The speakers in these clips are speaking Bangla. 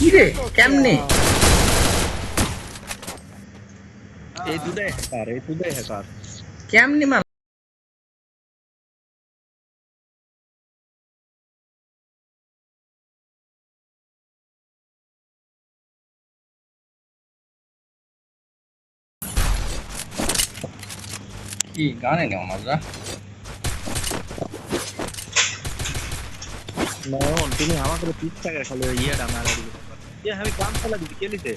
কি রে কেমনে এই দুটাই হ্যাকার, এই দুটাই হ্যাকার। কেমনে মার কি গানে নেও মজা নয়ন তুমি আমাকে পিছ থেকে খালি ইয়েটা মারা দিবে। আমি কাম চালা দিবি কে নিতে?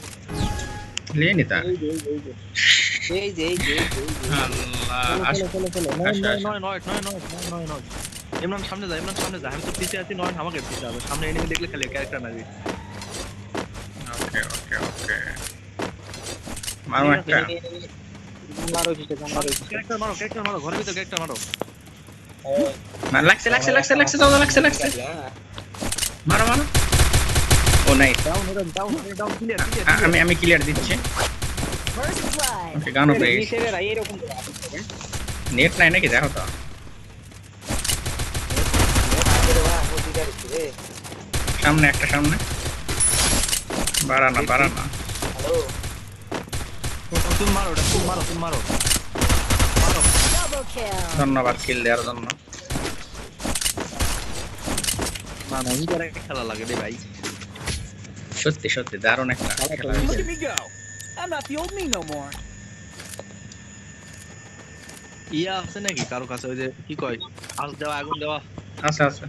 লে নিতা এই যে এই যে এই যে এই যে এই যে আল্লাহ চলো চলো চলো চলো। নয় আসো নয় আসো নয় নয় নয় নয় নয় নয় নয়। ইমরান সামনে যা, ইমরান সামনে যা। আমি তো পিছে আছি, নয় আমাকে পিছে হবে। সামনে এনিমি দেখলে খালি ক্যারেক্টার মারবি। ওকে ওকে ওকে মারো একটা মারো পিছে মারো পিছে ক্যারেক্টার মারো, ক্যারেক্টার মারো, ঘরের ভিতর ক্যারেক্টার মারো। মার লাগছে লাগছে লাগছে লাগছে দাও লাগছে লাগছে মারো মারো ও নাই ডাউন ওরা ডাউন ডাউন ক্লিয়ার ক্লিয়ার। আমি আমি ক্লিয়ার দিচ্ছি ওকে গানো পেয়ে গেছি নিচে ভাই এরকম নেট নাই নাকি দেখো তো সামনে একটা সামনে বাড়ানা বাড়ানা তুমি মারো ওটা, তুমি মারো, তুমি মারো মারো। ধন্যবাদ কিল দেওয়ার জন্য না না এই করে খেলা লাগে রে ভাই। সত্যি সত্যি দারুণ একটা খেলা হয়েছে। Look at me go. I'm not the old me no more. ইয়া আছে নাকি কারো কাছে ওই যে কি কয় আগ দেওয়া, আগুন দেওয়া? আচ্ছা আচ্ছা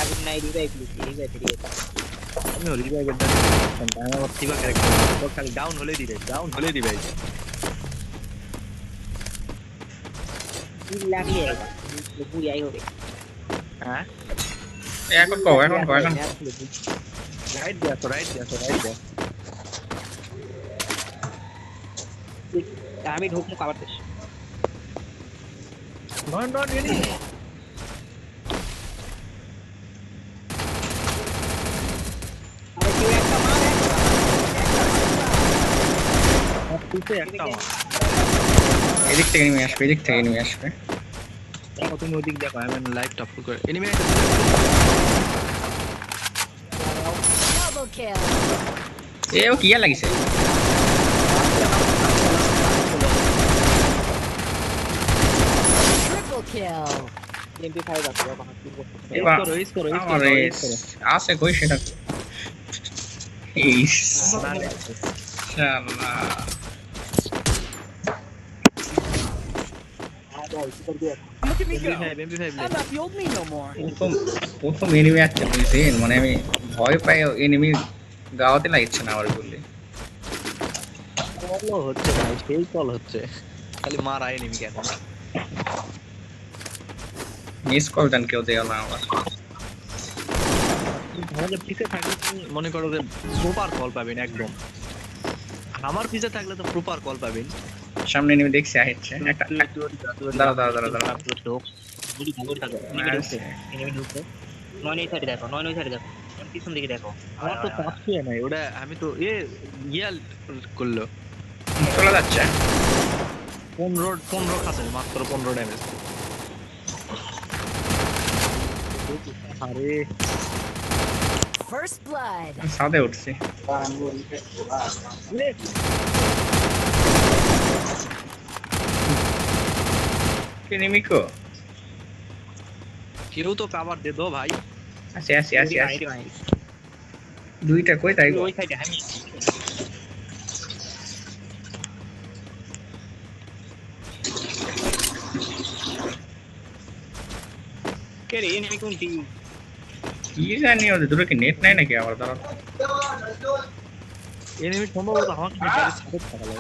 আগুন নাই রিভাইভ দিছি রিভাইভ দিয়ে আমি হলি ভাই গেট দাও। আমি আমার সিবা ক্যারেক্টার তো খালি ডাউন হলে দিবে, ডাউন হলে দিবে। কি লাগিয়ে বুই আই হবে হ্যাঁ এখন কও এখন কও এখন রাইট দেয়া তো, রাইট দেয়া তো, রাইট দেয়া। আমি ঢুকমু কভার দিস নন নন এনি আরে কেউ একটা মার পিছে একটা আমার। এদিক থেকে নিয়ে আসবে এদিক থেকে নিয়ে আসবে দেখো তুমি ওদিক দেখো, আমি লাইভ টপ করে এনিমি এও কিয়া লাগিছে এমপি 5 আছে বাবা এবার করো, ইস করো, ইস আমার করো, ইস করো। আছে কই সেটা ইস না, শালা Look at me go. MP5 I'm not the old me no more. প্রথম প্রথম এনিমি আসছে বুঝছেন মানে আমি ভয় পাই এনিমি গাওয়াতে লাগছে না আমার বললে কল হচ্ছে ভাই, সেই কল হচ্ছে। খালি মার আয় এনিমি কেন? মিস কল দেন কেউ দেয় না আমার আমাদের পিছে থাকলে তুমি মনে করো যে প্রপার কল পাবেন একদম। আমার পিছে থাকলে তো প্রপার কল পাবেন। সামনে এনিমি দেখছি আসছে একটা দাঁড়া দাঁড়া দাঁড়া দাঁড়া এনিমি ঢুকছে 9 সাইডে দেখো 9 সাইডে দেখো পিছন দিকে দেখো আমার তো পাচ্ছি না ওটা, আমি তো ইয়াল করলো চলে যাচ্ছে 15 খাচ্ছে মাত্র 15 ড্যামেজ। আরে First blood. সাদে উঠছি এনিমি কো কেউ তো কভার দে দো ভাই। আসি আসি আসি আসি দুইটা কই তাই গো ওই সাইডে আমি কে রে এনিমি কোনটি কি জানি ওদের দুটো কি নেট নাই নাকি আমার দ্বারা এনিমি সম্ভবত আমাকে গাড়ি ছাড়ে থাকা লাগে।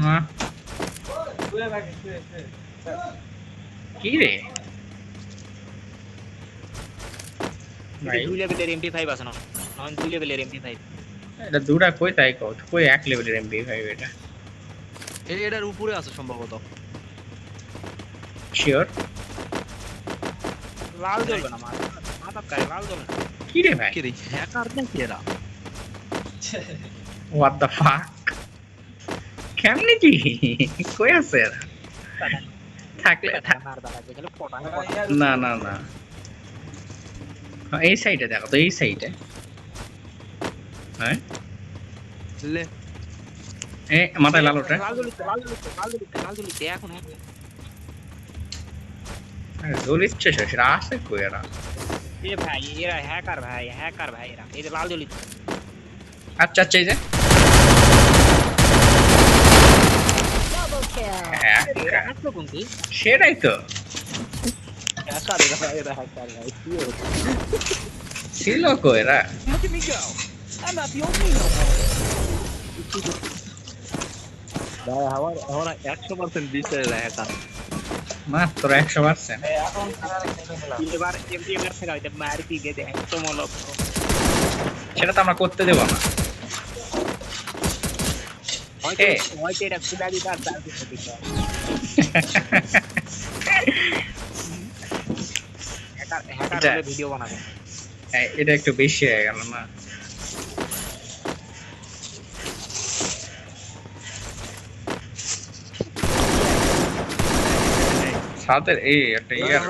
না কি রে ভাই 2 লেভেলের এমপি5 আছে না 2 লেভেলের এমপি5 এটা দুটা কই তাই কও কই এক লেভেলের এমপি5 এটা এটার উপরে আছে সম্ভবত। শিওর লাল জ্বলবে না মাথা কাই লাল জ্বলবে কি রে ভাই কি রে হ্যাকার নাকি এরা? হোয়াট দ্য ফাক কেমনে কি কই আছে এরা থাকলে মার দাঁড়াবে গেলে পটানো না না না এই সাইডে দেখো তো, এই সাইডে। হ্যাঁ লে এ মাথায় লাল ওঠে। লাল জ্বলিতে এখন জ্বলিচ্ছে সেটা আসে কই এরা? এ ভাই এরা হ্যাকার ভাই এরা এই যে লাল জ্বলিতে আচ্ছা আচ্ছা, এই যে Double kill. এরা আসলো কোনটি সেটাই তো হ্যাকার এরা হ্যাকার ভাই কি হচ্ছে ছিল কো এরা। Look at me go. I'm not the old me no more. ভাই আমার 100% বিশ্বাস এরা হ্যাকার মাত্র 100%। এবার এমপিএর থেকে হইতে মার কি গে দেয় সমলক সেটা তো আমরা করতে দেব না। হয়তো এটা খুলে দিতে আর তার কিছু দিতে হ্যাকার ভিডিও বানাবে এটা একটু বেশি হয়ে গেল না? সাথে এই একটা ইয়ার,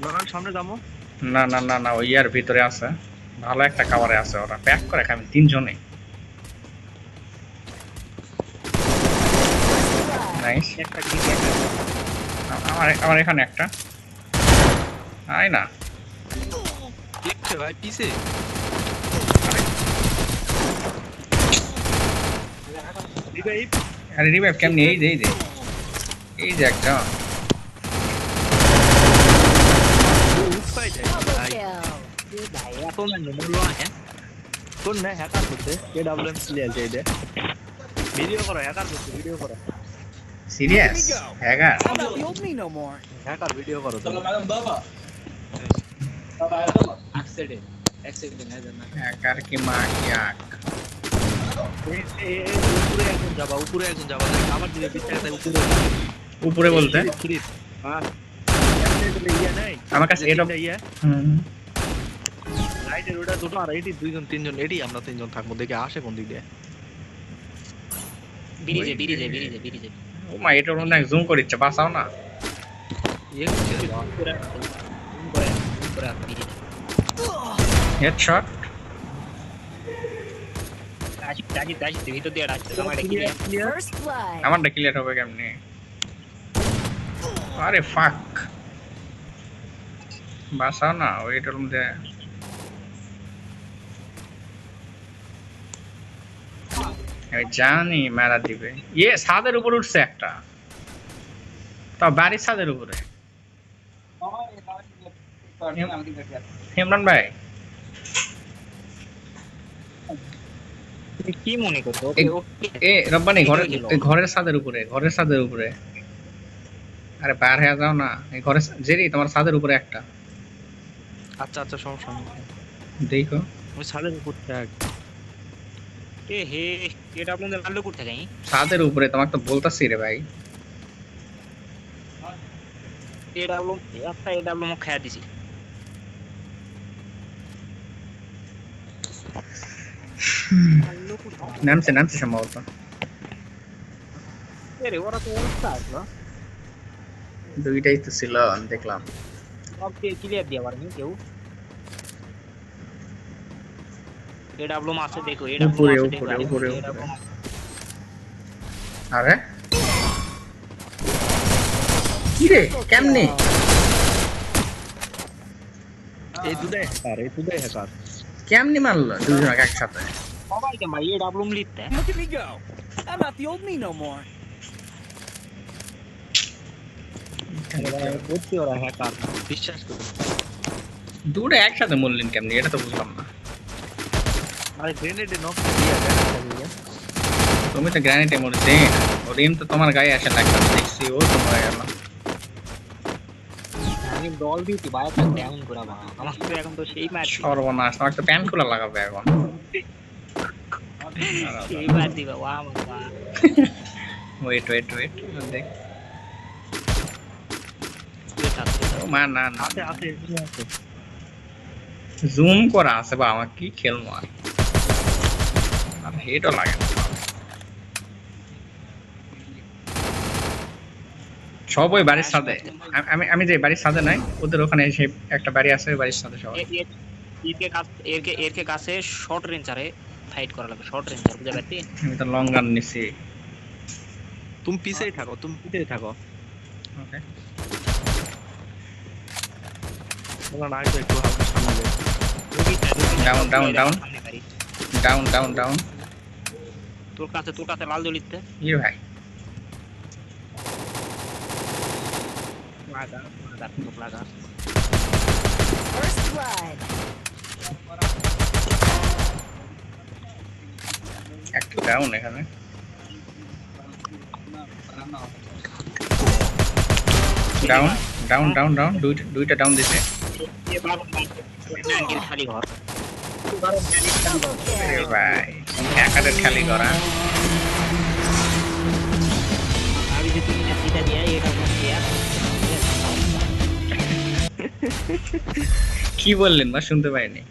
নরম সামনে যাবো না না না না, ওই ইয়ার ভিতরে আছে, ভালো একটা কাভারে আছে, ওরা প্যাক করে খাবে তিনজনে। নাইস। একটা দিকে একটা আমার এখানে একটা আয় না। দেখছে ভাই পিছে রিভাইভ আরে রিভাইভ কেমনি? এই যে এই যে একটা উপায় যায় Double ভাই kill. ভাই এখন মূল্য আছে কোন না হ্যাকার করতে এডব্লিউএম ক্লিয়ার যাই দে ভিডিও করো হ্যাকার করতে ভিডিও করো serious hacker. I'm not the old me no more. Hacker video করো তো হ্যাকার কি মাকিয়াক। উপরে একজন যাবা আমার দিকে পিছনে তাই উপরে বলতে ইয়া নাই আমার কাছে এটা ইয়া হুম রাইটের ওটা দুটো আর এটি দুইজন তিনজন এটি আমরা তিনজন থাকবো দেখে আসে কোন দিক দিয়ে বিরিজে ও মা, এটা মনে হয় জুম করে ইচ্ছে, বাঁচাও না। ইয়ে করছে হেডশট। রাজি ভিতর দিয়ে রাখছে আমার কি First blood. আমারটা ক্লিয়ার হবে কেমনি? আরে ফাক, বাঁচাও না, ওইটার মধ্যে আমি জানি মেরা দিবে। ইয়ে ছাদের উপর উঠছে একটা, তাও বাড়ির ছাদের উপরে। ইমরান ভাই কি মনে করছো এ রব্বানি ঘরের ছাদের উপরে। আরে বাইরে হয়ে যাও না, এই ঘরে জেরি তোমার ছাদের উপরে একটা আচ্ছা আচ্ছা সমস্যা নেই দেখো। ওই ছাদের উপর থাক এ হে এটা আপনাদের লাল্লু করতে যাই ছাদের উপরে তোমাকে তো বলতাছি রে ভাই। এটা মুখ খাইয়া দিছি নামছে সম্ভবত। এরে ওরা তো অবস্থা আসলো দুইটাই তো ছিল আমি দেখলাম। সবকে ক্লিয়ার দিয়ে পারেনি কেউ এডব্লু মাসে দেখো উপরে। আরে কি রে কেমনে? এই দুটাই হ্যাকার কেমনে মারলো দুজন একসাথে? সবাইকে মারি এডব্লু লিখতে Look at me go. I'm not the old me no more. বুঝছি ওরা হ্যাকার বিশ্বাস করি দুটো একসাথে মরলেন কেমনে, এটা তো বুঝলাম না। আরে গ্রেনেডে নক দিয়া যায় তুমি তো গ্রানাইটে মরছে, ওর এম তো তোমার গায়ে আসে লাগবে, দেখছি ও তো মরে গেল। আমি দল দিয়েছি ভাই একটা ডাউন করা বাবা আমার তো এখন তো সেই ম্যাচ সর্বনাশ, তোমার তো প্যান্ট খোলা লাগাবে এখন। সেই ম্যাচ দিবা ওয়া বাবা ওয়েট দেখ। ও মা না না, আছে আছে আছে জুম করা আছে বা আমার কি খেলবো আর হেডও লাগে না। সব ওই বাড়ির ছাদে। আমি যে বাড়ির ছাদে নাই, ওদের ওখানে সেই একটা বাড়ি আছে, ওই বাড়ির ছাদে সবাই। এরকে কাছে শর্ট রেঞ্জারে ফাইট করা লাগবে, শর্ট রেঞ্জার বুঝতে পারছি। আমি তো লং গান নিছি। তুমি পিছেই থাকো। ওকে, তোমরা নাই তো একটু হালকা সামনে যাও। Down, down, down. সামনে বাড়ি। ডাউন। তোর কাছে লাল দলিতে ইয়ে ভাই, লাগা। First blood. একটা ডাউন এখানে। ডাউন, দুইটা ডাউন দিছে। খালি ঘর। Double আরে kill. ভাই, একাদের খালি করা। আমি যে তুমি চিটা দিয়ে এটা দিয়া কি বললেন বা শুনতে পাইনি।